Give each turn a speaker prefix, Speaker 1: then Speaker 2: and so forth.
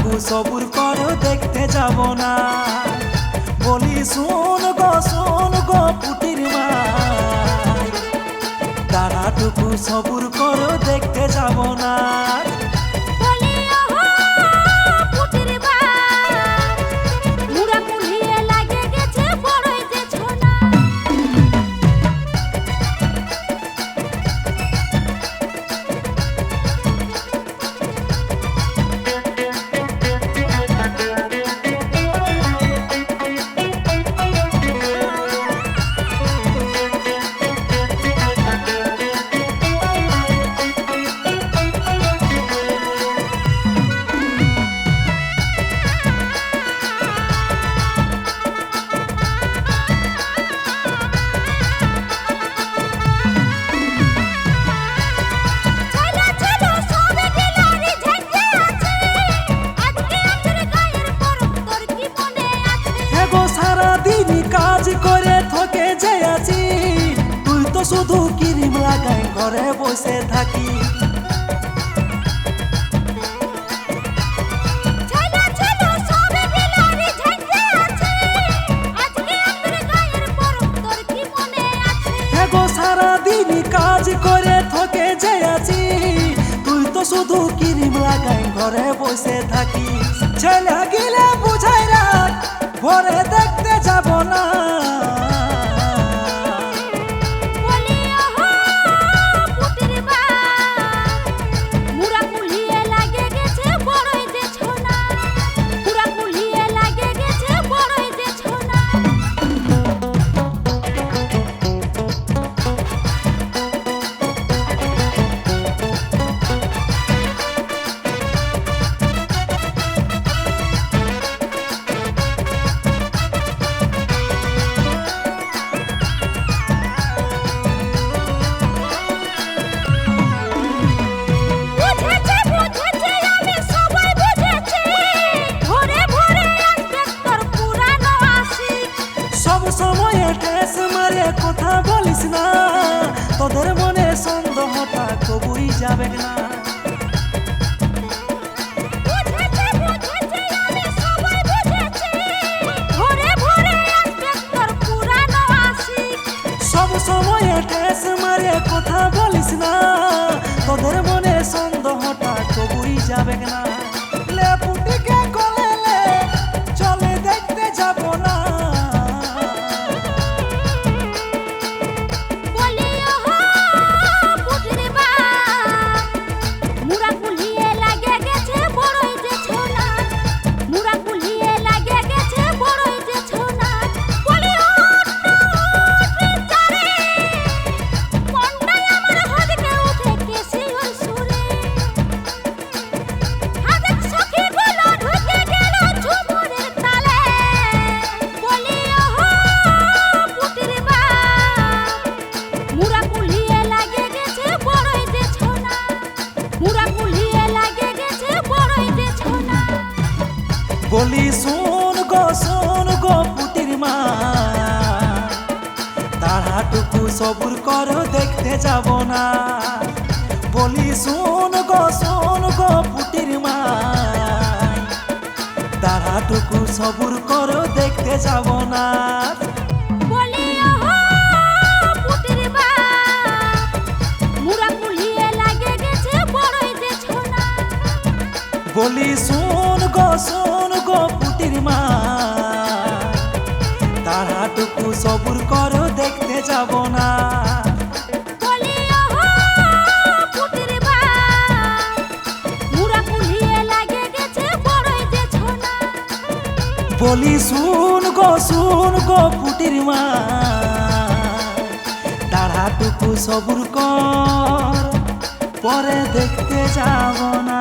Speaker 1: তাহাটুকু সবুর করো দেখতে যাব না। বলি শোন গো পুটির মা, তাহাটুকু সবুর করো দেখতে যাব না। সারাদিন কাজ করে থকে যে আছি, তুই তো শুধু ক্রিম লাগাই ঘরে বসে থাকি। সারাদিন কাজ করে থকে যে আছি, তুই তো শুধু ক্রিম লাগাই ঘরে বসে থাকি। ছেলে গেলে বুঝাই রাখ, ভরে দেখতে যাব না। সময়ে ঠেস মারে কথা বলিস না, তোদের মনে সন্দেহটা কবুই যাবে না। সব সময়ে ঠেস মারে কথা বলিস না, তোদের মনে সন্দেহটা কবুই যাবে না। লেপুটিকে কলেলে চলে দেখতে যাব না। বলি শোন গো পুটির মা, তাহাটুকু সবুর করো দেখতে যাব না। বলি শোন গো পুটির মা, তাহাটুকু সবুর করো দেখতে যাব না। বলি শোন গো পুটির মা, তাহাটুকু সবুর করো দেখতে যাব না। বলি শোন গো পুটির মা, তাহাটুকু সবুর কর, পরে দেখতে যাব না।